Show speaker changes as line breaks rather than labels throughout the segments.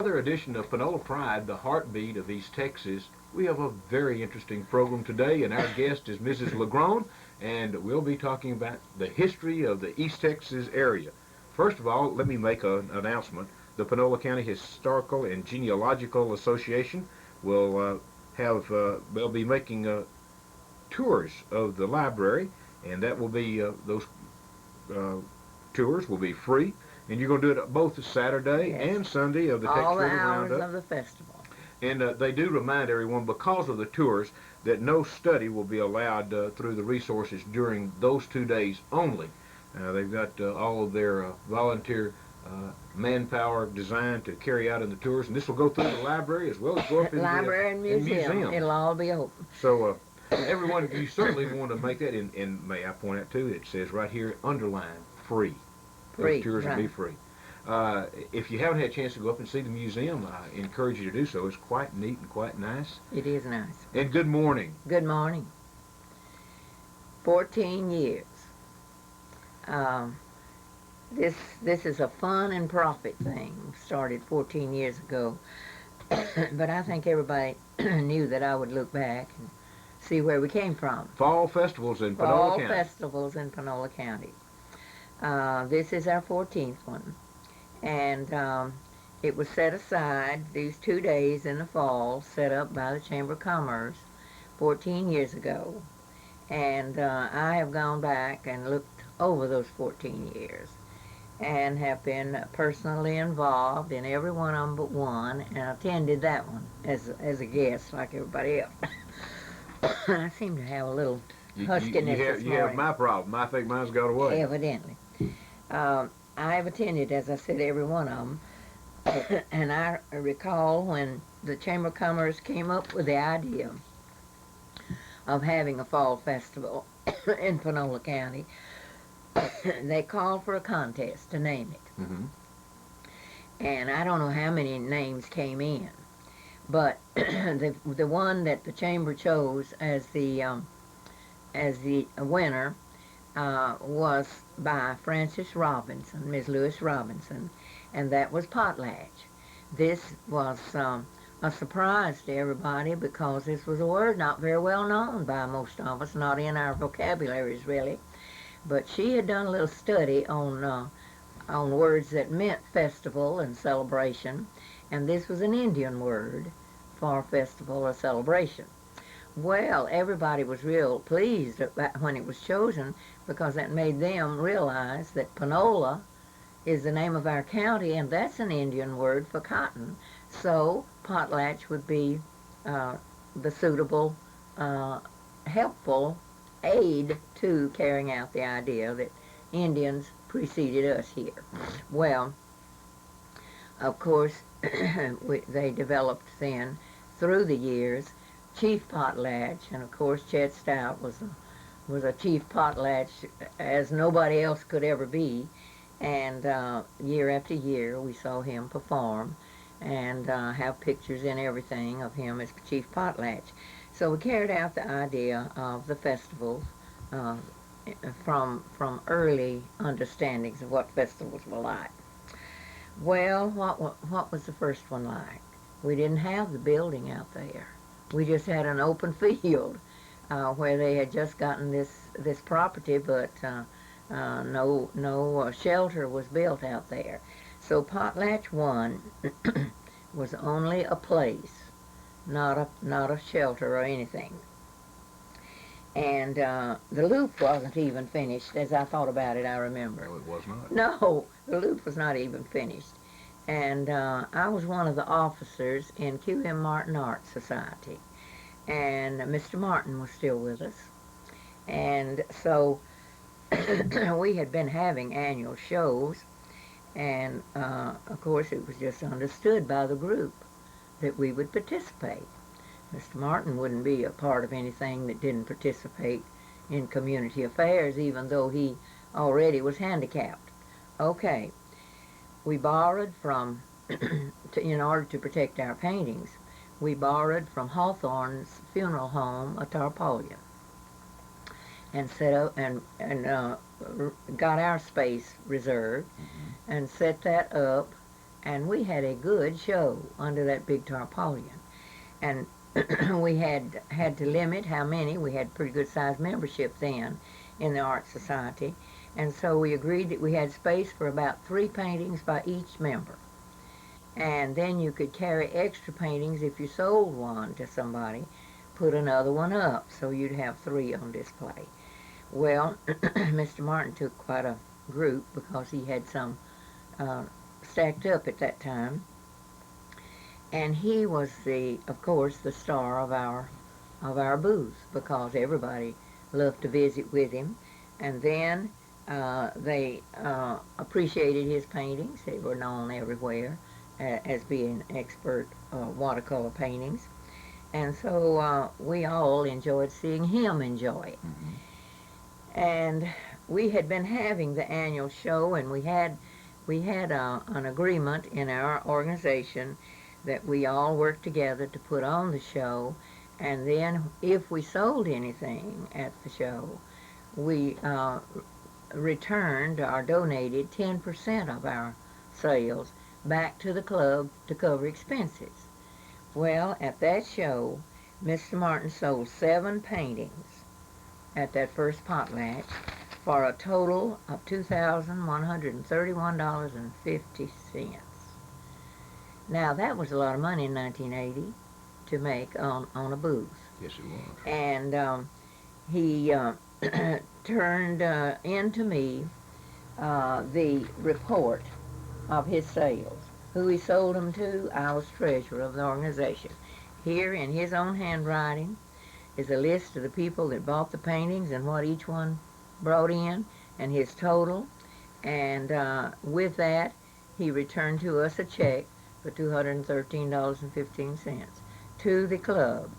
Another edition of Panola Pride, the heartbeat of East Texas. We have a very interesting program today, and our guest is Mrs. LeGrone, and we'll be talking about the history of the East Texas area. First of all, let me make an announcement. The Panola County Historical and Genealogical Association will they'll be making tours of the library, and that will be those uh, tours will be free, and you're going to do it both Saturday
Yes.
and Sunday of the
All
Texas
the
River
hours
Roundup.
of the festival.
And they do remind everyone, because of the tours, that no study will be allowed through the resources during those 2 days only. They've got all of their volunteer manpower designed to carry out in the tours, and this will go through the library as well as go up in
Library and
in
museum.
museums.
It'll all be open.
So everyone, you certainly want to make that, and may I point out too, it says right here, underline, free.
Free,
Those tours will be
right.
free. If you haven't had a chance to go up and see the museum, I encourage you to do so. It's quite neat and quite nice.
It is nice.
And good morning.
Good morning. 14 years. Um, this is a fun and profit thing. Started 14 years ago, but I think everybody knew that I would look back and see where we came from.
Fall festivals in Panola
Fall
County.
festivals in Panola County. This is our 14th one, and it was set aside, these 2 days in the fall, set up by the Chamber of Commerce 14 years ago. And I have gone back and looked over those 14 years and have been personally involved in every one of them but one, and attended that one as a guest like everybody else. I seem to have a little huskiness this
You have
morning.
my problem. I think mine's got away.
Evidently. I have attended, as I said, every one of them. And I recall when the Chamber of Commerce came up with the idea of having a fall festival in Panola County, they called for a contest to name it.
Mm-hmm.
And I don't know how many names came in, but the one that the Chamber chose as the winner was by Frances Robinson, Miss Lewis Robinson, and that was Potlach. This was a surprise to everybody because this was a word not very well known by most of us, not in our vocabularies really. But she had done a little study on words that meant festival and celebration, and this was an Indian word for festival or celebration. Well, everybody was real pleased when it was chosen because that made them realize that Panola is the name of our county, and that's an Indian word for cotton. So potlatch would be the suitable, helpful aid to carrying out the idea that Indians preceded us here. Well, of course, they developed then, through the years, Chief Potlatch, and of course Chet Stout was a chief potlatch as nobody else could ever be, and year after year we saw him perform and have pictures and everything of him as chief potlatch. So we carried out the idea of the festivals from early understandings of what festivals were like. Well, what was the first one like? We didn't have the building out there. We just had an open field where they had just gotten this property, but no shelter was built out there. So Potlatch 1 was only a place, not a shelter or anything. And the loop wasn't even finished. As I thought about it, I remember.
No, it was not.
No, the loop was not even finished. And I was one of the officers in Q.M. Martin Art Society. And Mr. Martin was still with us. And so we had been having annual shows. And, of course, it was just understood by the group that we would participate. Mr. Martin wouldn't be a part of anything that didn't participate in community affairs, even though he already was handicapped. Okay, we borrowed from, in order to protect our paintings, we borrowed from Hawthorne's funeral home a tarpaulin and set up and got our space reserved and set that up and we had a good show under that big tarpaulin. And we had to limit how many. We had pretty good sized membership then in the Art Society, and so we agreed that we had space for about 3 paintings by each member. And then you could carry extra paintings if you sold one to somebody, put another one up, so you'd have 3 on display. Well, Mr. Martin took quite a group because he had some uh, stacked up at that time, and he was of course, the star of our booth because everybody loved to visit with him. And then they appreciated his paintings. They were known everywhere as being expert watercolor paintings. And so we all enjoyed seeing him enjoy it. And we had been having the annual show, and we had an agreement in our organization that we all worked together to put on the show, and then if we sold anything at the show, we returned or donated 10% of our sales back to the club to cover expenses. Well, at that show, Mr. Martin sold 7 paintings at that first potlatch for a total of $2,131.50. Now, that was a lot of money in 1980 to make on a booth.
Yes, it was.
And he turned in to me the report of his sales. Who he sold them to, I was treasurer of the organization. Here, in his own handwriting, is a list of the people that bought the paintings and what each one brought in, and his total. And with that, he returned to us a check for $213.15 to the club.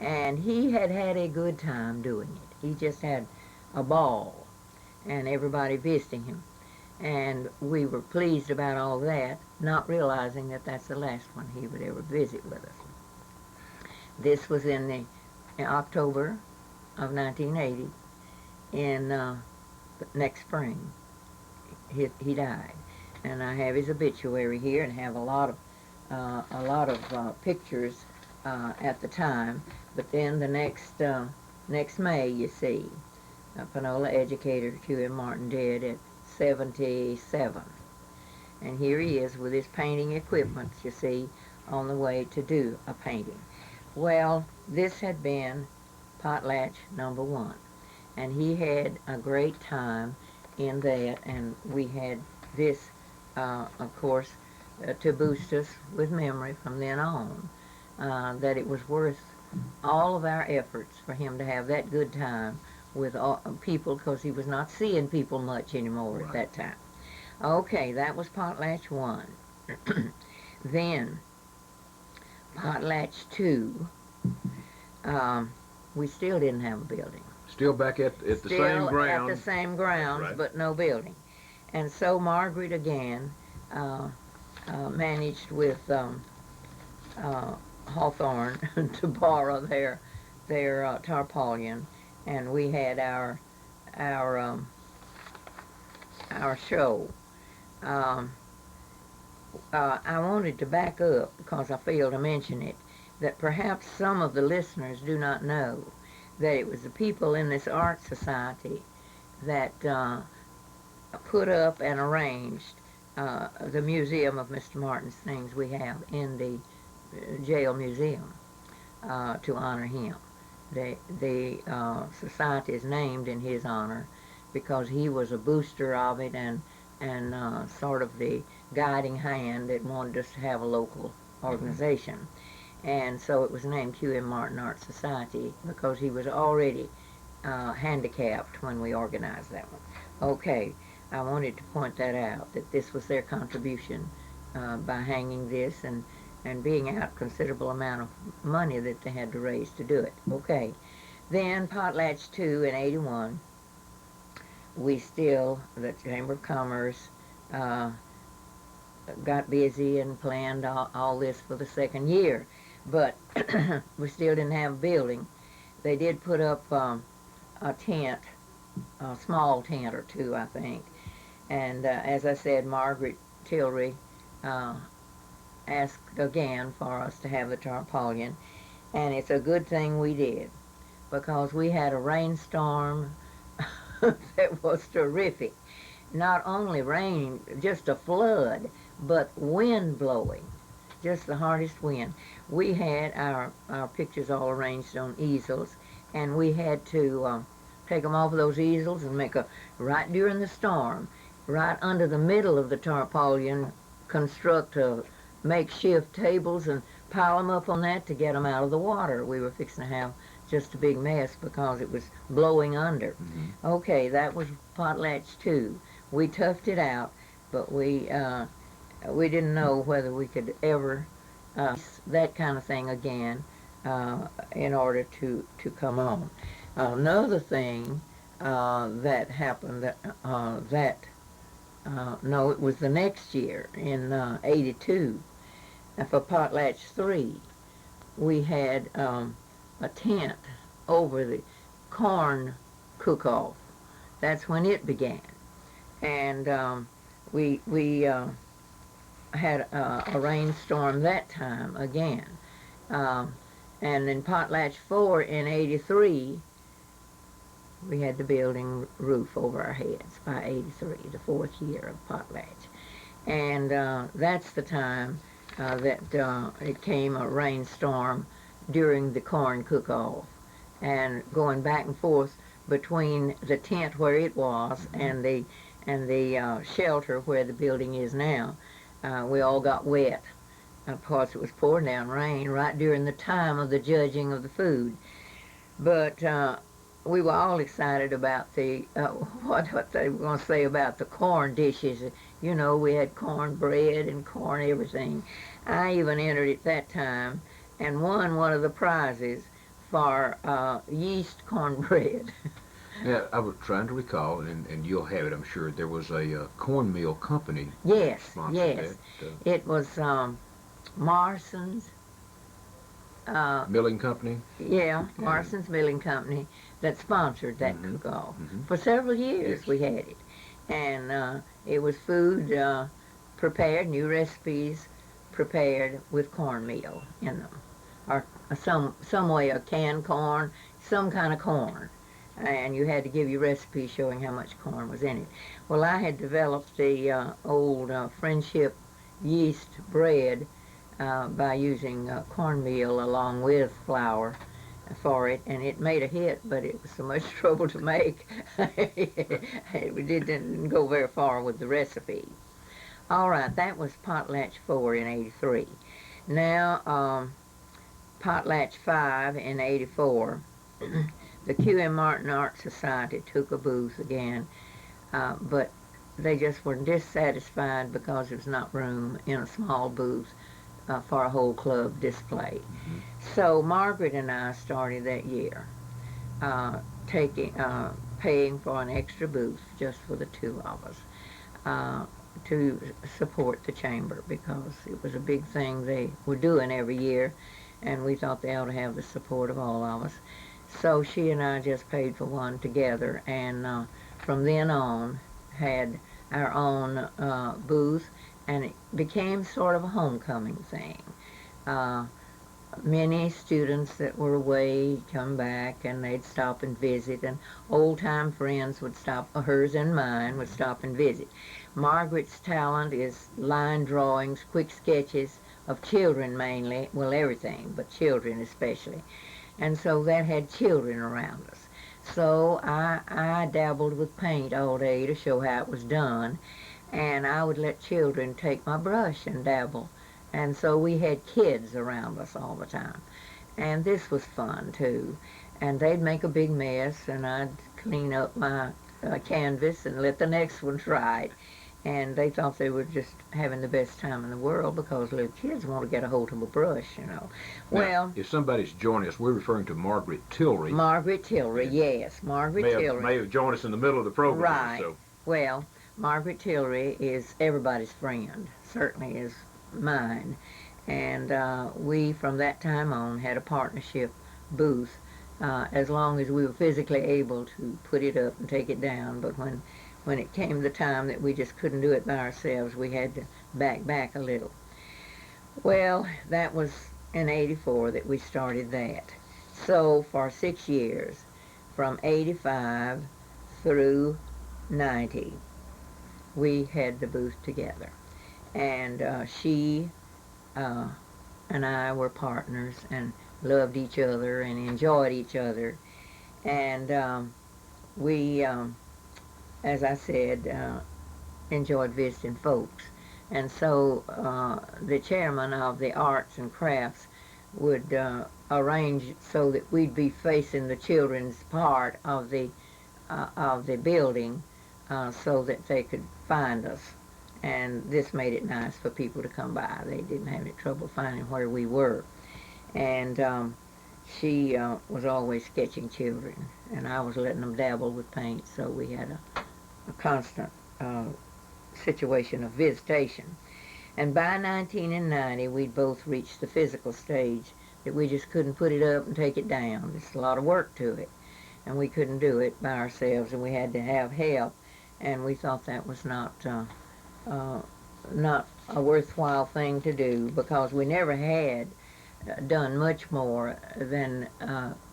And he had had a good time doing it. He just had a ball, and everybody visiting him. And we were pleased about all that, not realizing that that's the last one he would ever visit with us. This was in October of 1980. In next spring, he died. And I have his obituary here, and have a lot of pictures at the time. But then the next May, you see, Panola educator Q.M. Martin dead at 77. And here he is with his painting equipment, you see, on the way to do a painting. Well, this had been potlatch number 1. And he had a great time in that, and we had this, of course, to boost us with memory from then on, that it was worth all of our efforts for him to have that good time with people, because he was not seeing people much anymore at that time. Okay, that was potlatch 1. Then, potlatch 2, we still didn't have a building.
Still back at the same ground.
At the same grounds, right, but no building. And so Margaret again managed with Hawthorne to borrow their tarpaulin, and we had our show. I wanted to back up because I failed to mention it, that perhaps some of the listeners do not know that it was the people in this art society that put up and arranged the museum of Mr. Martin's things we have in the jail museum to honor him. The society is named in his honor because he was a booster of it and sort of the guiding hand that wanted us to have a local organization. And so it was named Q.M. Martin Art Society because he was already handicapped when we organized that one. Okay, I wanted to point that out, that this was their contribution by hanging this and being out considerable amount of money that they had to raise to do it. Okay, then potlatch 2 in 81, we still, the Chamber of Commerce, got busy and planned all this for the second year. But we still didn't have a building. They did put up a tent, a small tent or two, I think. And as I said, Margaret Tillery uh, asked again for us to have the tarpaulin, and it's a good thing we did because we had a rainstorm that was terrific. Not only rain, just a flood, but wind blowing, just the hardest wind. We had our pictures all arranged on easels, and we had to take them off of those easels and make a, right during the storm, right under the middle of the tarpaulin, construct a makeshift tables and pile them up on that to get them out of the water. We were fixing to have just a big mess because it was blowing under.
Mm-hmm.
Okay, that was Potlatch 2. We toughed it out, but we didn't know whether we could ever that kind of thing again in order to come on. Another thing that happened no, it was the next year in '82 for Potlatch 3. We had a tent over the corn cook-off. That's when it began, and we had a rainstorm that time again. Um, and in Potlatch 4 in '83, we had the building roof over our heads by '83, the fourth year of Potlatch. And that's the time that it came a rainstorm during the corn cook-off, and going back and forth between the tent where it was and the shelter where the building is now. We all got wet. Of course, it was pouring down rain right during the time of the judging of the food. But we were all excited about the what they were going to say about the corn dishes. You know, we had corn bread and corn everything. I even entered at that time and won one of the prizes for yeast cornbread.
Yeah, I was trying to recall, and you'll have it, I'm sure. There was a cornmeal company
Yes,
sponsored
yes.
that.
It was Morrison's.
Milling company.
Yeah, Morrison's Milling Company that sponsored that cook-off. For several years
Yes.
we had it. And it was food prepared, new recipes prepared with cornmeal in them. Or some way of canned corn, some kind of corn. And you had to give your recipe showing how much corn was in it. Well, I had developed the old Friendship yeast bread by using cornmeal along with flour for it, and it made a hit, but it was so much trouble to make. It didn't go very far with the recipe. All right, that was Potlatch 4 in '83. Now, Potlatch 5 in '84. The Q.M. Martin Art Society took a booth again, but they just were dissatisfied because there was not room in a small booth for a whole club display. So Margaret and I started that year, paying for an extra booth just for the two of us to support the chamber because it was a big thing they were doing every year, and we thought they ought to have the support of all of us. So she and I just paid for one together, and from then on had our own booth, and it became sort of a homecoming thing. Many students that were away come back, and they'd stop and visit, and old-time friends would stop, hers and mine would stop and visit. Margaret's talent is line drawings, quick sketches of children mainly, well, everything, but children especially. And so that had children around us. So I dabbled with paint all day to show how it was done, and I would let children take my brush and dabble. And so we had kids around us all the time. And this was fun, too. And they'd make a big mess, and I'd clean up my canvas and let the next one try it. And they thought they were just having the best time in the world because little kids want to get a hold of a brush, you know. Well,
now, if somebody's joining us, we're referring to Margaret Tillery.
Margaret Tillery, yes, Margaret Tillery.
May have joined us in the middle of the program.
Right.
So.
Well, Margaret Tillery is everybody's friend, certainly is mine. And we, from that time on, had a partnership booth as long as we were physically able to put it up and take it down. But when it came the time that we just couldn't do it by ourselves, we had to back a little. Well, that was in '84 that we started that. So for 6 years, from '85 through '90, we had the booth together. And she uh, and I were partners and loved each other and enjoyed each other. And we, as I said, enjoyed visiting folks. And so the chairman of the arts and crafts would arrange so that we'd be facing the children's part of the building so that they could find us. And this made it nice for people to come by. They didn't have any trouble finding where we were. And she was always sketching children, and I was letting them dabble with paint, so we had a constant situation of visitation. And by 1990, we'd both reached the physical stage that we just couldn't put it up and take it down. There's a lot of work to it, and we couldn't do it by ourselves, and we had to have help. And we thought that was not a worthwhile thing to do, because we never had done much more than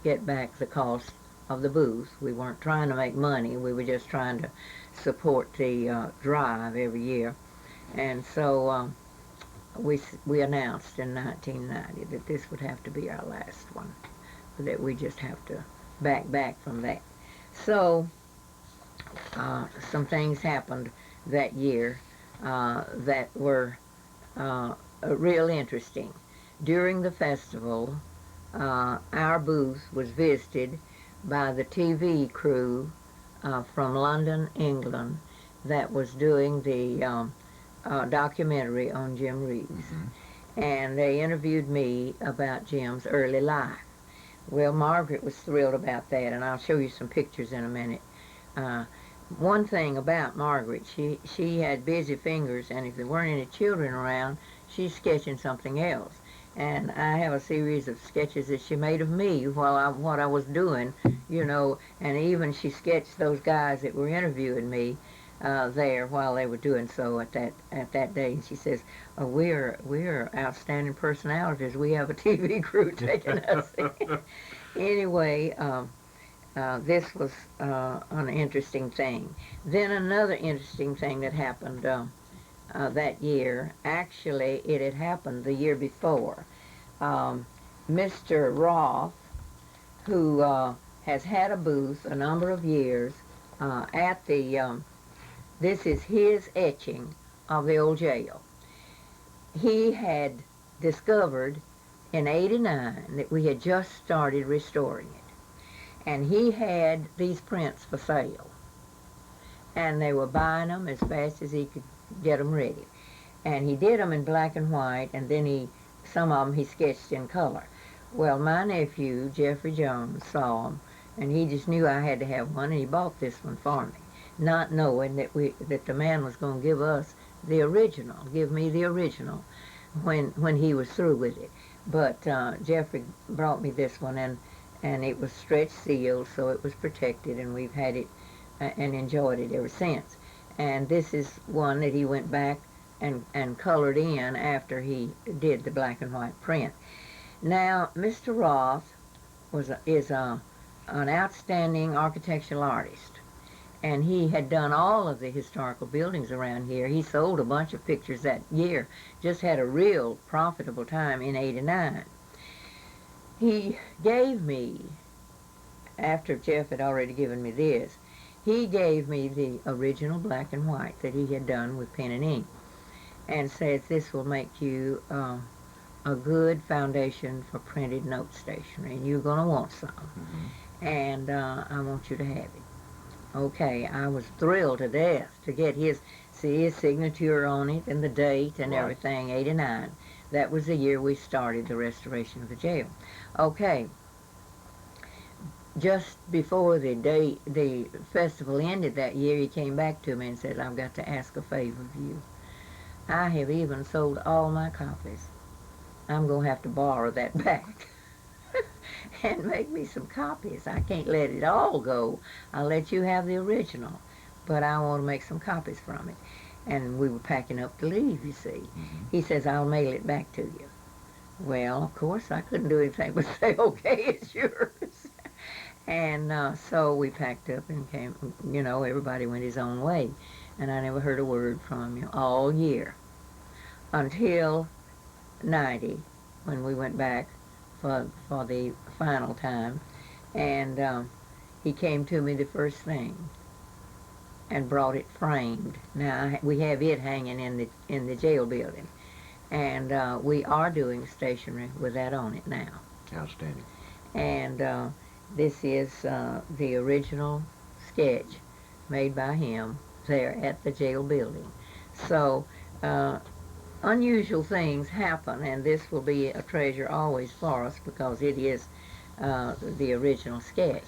get back the cost of the booth. We weren't trying to make money. We were just trying to support the drive every year. And so we announced in 1990 that this would have to be our last one, that we just have to back from that. So some things happened that year that were real interesting. During the festival, our booth was visited by the TV crew from London, England, that was doing the documentary on Jim Reeves. Mm-hmm. And they interviewed me about Jim's early life. Well, Margaret was thrilled about that, and I'll show you some pictures in a minute. One thing about Margaret, she had busy fingers, and if there weren't any children around, she's sketching something else. And I have a series of sketches that she made of me while what I was doing, you know, and even she sketched those guys that were interviewing me there while they were doing so at that day. And she says, oh, we're outstanding personalities. We have a TV crew taking us in. Anyway, this was an interesting thing. Then another interesting thing that happened that year, actually it had happened the year before. Mr. Roth, who has had a booth a number of years at the, this is his etching of the old jail. He had discovered in '89 that we had just started restoring it. And he had these prints for sale. And they were buying them as fast as he could get them ready. And he did them in black and white, and then some of them he sketched in color. Well, my nephew, Jeffrey Jones, saw them, and he just knew I had to have one, and he bought this one for me, not knowing that the man was going to give us the original, give me the original, when he was through with it. But Jeffrey brought me this one, and it was stretch sealed, so it was protected, and we've had it and enjoyed it ever since. And this is one that he went back and colored in after he did the black and white print. Now, Mr. Roth is an outstanding architectural artist, and he had done all of the historical buildings around here. He sold a bunch of pictures that year, just had a real profitable time in '89. He gave me, after Jeff had already given me this, he gave me the original black and white that he had done with pen and ink, and says this will make you a good foundation for printed note stationery, and you're going to want some. Mm-hmm. And I want you to have it. Okay, I was thrilled to death to get his signature on it and the date and right. Everything, '89. That was the year we started the restoration of the jail. Okay, just before the festival ended that year, he came back to me and said, I've got to ask a favor of you. I have even sold all my copies. I'm going to have to borrow that back and make me some copies. I can't let it all go. I'll let you have the original, but I want to make some copies from it. and we were packing up to leave, you see. He says, I'll mail it back to you. Well, of course, I couldn't do anything but say, okay, it's yours. And so we packed up and came, everybody went his own way. And I never heard a word from him all year until 90, when we went back for the final time. And he came to me the first thing and brought it framed. Now, we have it hanging in the jail building. And we are doing stationery with that on it now.
Outstanding.
And this is the original sketch made by him there at the jail building. So unusual things happen, and this will be a treasure always for us because it is the original sketch.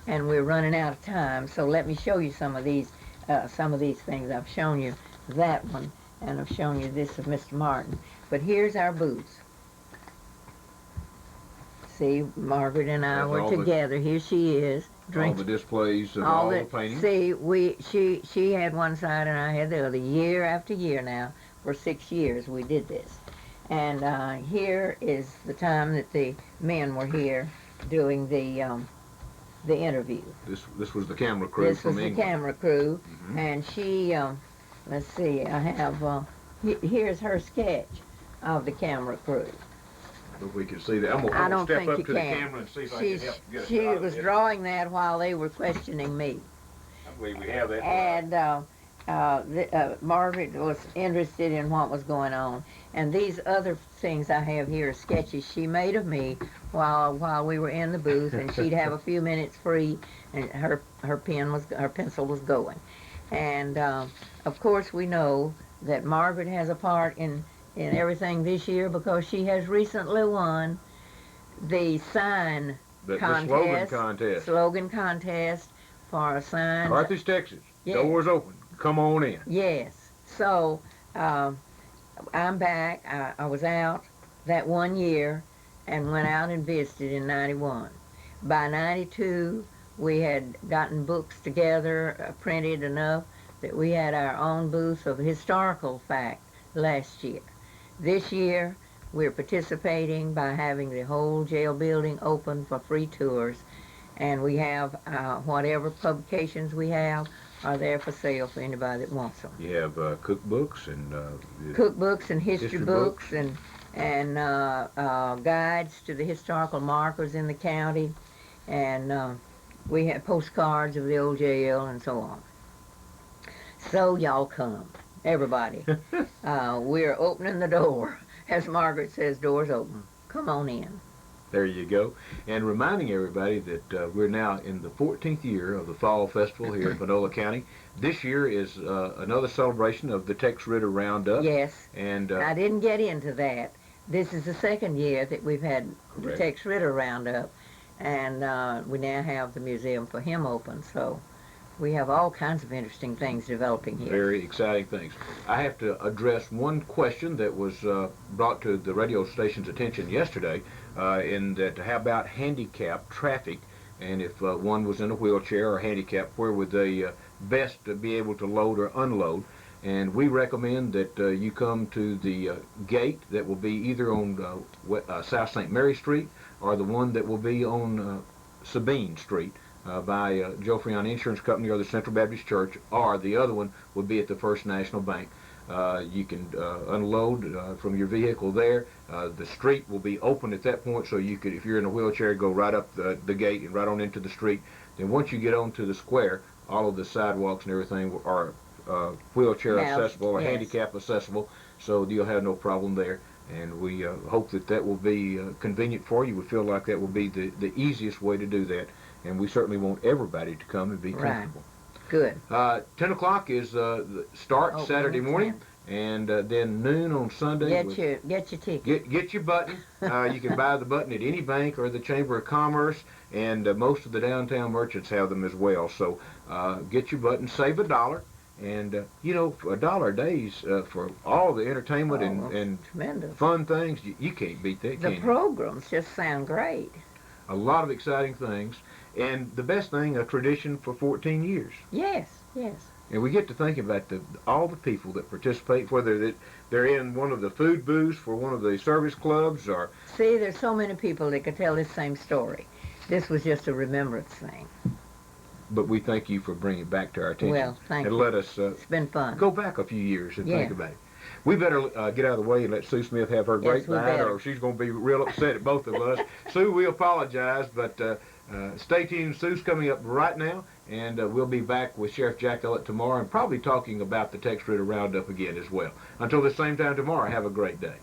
And we're running out of time, so let me show you some of these things. I've shown you that one, and I've shown you this of Mr. Martin. But here's our booth. See, Margaret and I were together. Here she is.
All the displays of all the paintings.
See, she had one side and I had the other. Year after year now, for 6 years we did this. And here is the time that the men were here doing the interview.
This was the camera crew from England.
This was the camera crew, and she, let's see, I have, here's her sketch of the camera crew.
If we can see that. I'm
I don't
step
think
up
you
to
can.
the camera and see if I can help get a
She
shot
was
of it.
drawing that while they were questioning me.
I believe we have that.
And Margaret was interested in what was going on. And these other things I have here are sketches she made of me while we were in the booth, and she'd have a few minutes free, and her pencil was going. And of course we know that Margaret has a part in everything this year because she has recently won the sign contest. Slogan contest for a sign.
Carthage, Texas.
Yes.
Doors open. Come on in.
Yes. So I'm back. I was out that 1 year and went out and visited in 91. By 92, we had gotten books together, printed enough that we had our own booth of historical fact last year. This year, we're participating by having the whole jail building open for free tours, and we have whatever publications we have are there for sale for anybody that wants them.
You have cookbooks and
history books and guides to the historical markers in the county, and we have postcards of the old jail and so on. So y'all come. Everybody. We're opening the door. As Margaret says, doors open. Come on in.
There you go. And reminding everybody that we're now in the 14th year of the Fall Festival here in Panola County. This year is another celebration of the Tex Ritter Roundup.
Yes.
And
I didn't get into that. This is the second year that we've had the Tex Ritter Roundup. And we now have the museum for him open. So we have all kinds of interesting things developing here.
Very exciting things. I have to address one question that was brought to the radio station's attention yesterday, in that how about handicap traffic, and if one was in a wheelchair or handicapped, where would they best be able to load or unload? And we recommend that you come to the gate that will be either on South St. Mary Street or the one that will be on Sabine Street. By Joe Frion Insurance Company or the Central Baptist Church, or the other one would be at the First National Bank. You can unload from your vehicle there. The street will be open at that point, so you could, if you're in a wheelchair, go right up the gate and right on into the street. Then once you get onto the square, all of the sidewalks and everything are wheelchair accessible or handicap accessible, so you'll have no problem there. And we hope that will be convenient for you. We feel like that will be the easiest way to do that. And we certainly want everybody to come and be comfortable.
Good.
10 o'clock is the start Saturday morning, and then noon on Sunday.
Get your ticket.
Get your button. You can buy the button at any bank or the Chamber of Commerce, and most of the downtown merchants have them as well. So get your button, save $1, and for $1 a day for all the entertainment and fun things, you can't beat that.
The programs just sound great.
A lot of exciting things. And the best thing, a tradition for 14 years.
Yes, yes.
And we get to thinking about all the people that participate, whether they're in one of the food booths for one of the service clubs or...
See, there's so many people that could tell this same story. This was just a remembrance thing.
But we thank you for bringing it back to our attention.
Well, thank
and
you.
let us
It's been fun.
go back a few years and
Yeah.
think about it. We better get out of the way and let Sue Smith have her great
Yes, we
night,
better.
or she's going to be real upset at both of us. Sue, we apologize, but stay tuned. Sue's coming up right now, and we'll be back with Sheriff Jack Ellett tomorrow and probably talking about the Tex Ritter Roundup again as well. Until the same time tomorrow, have a great day.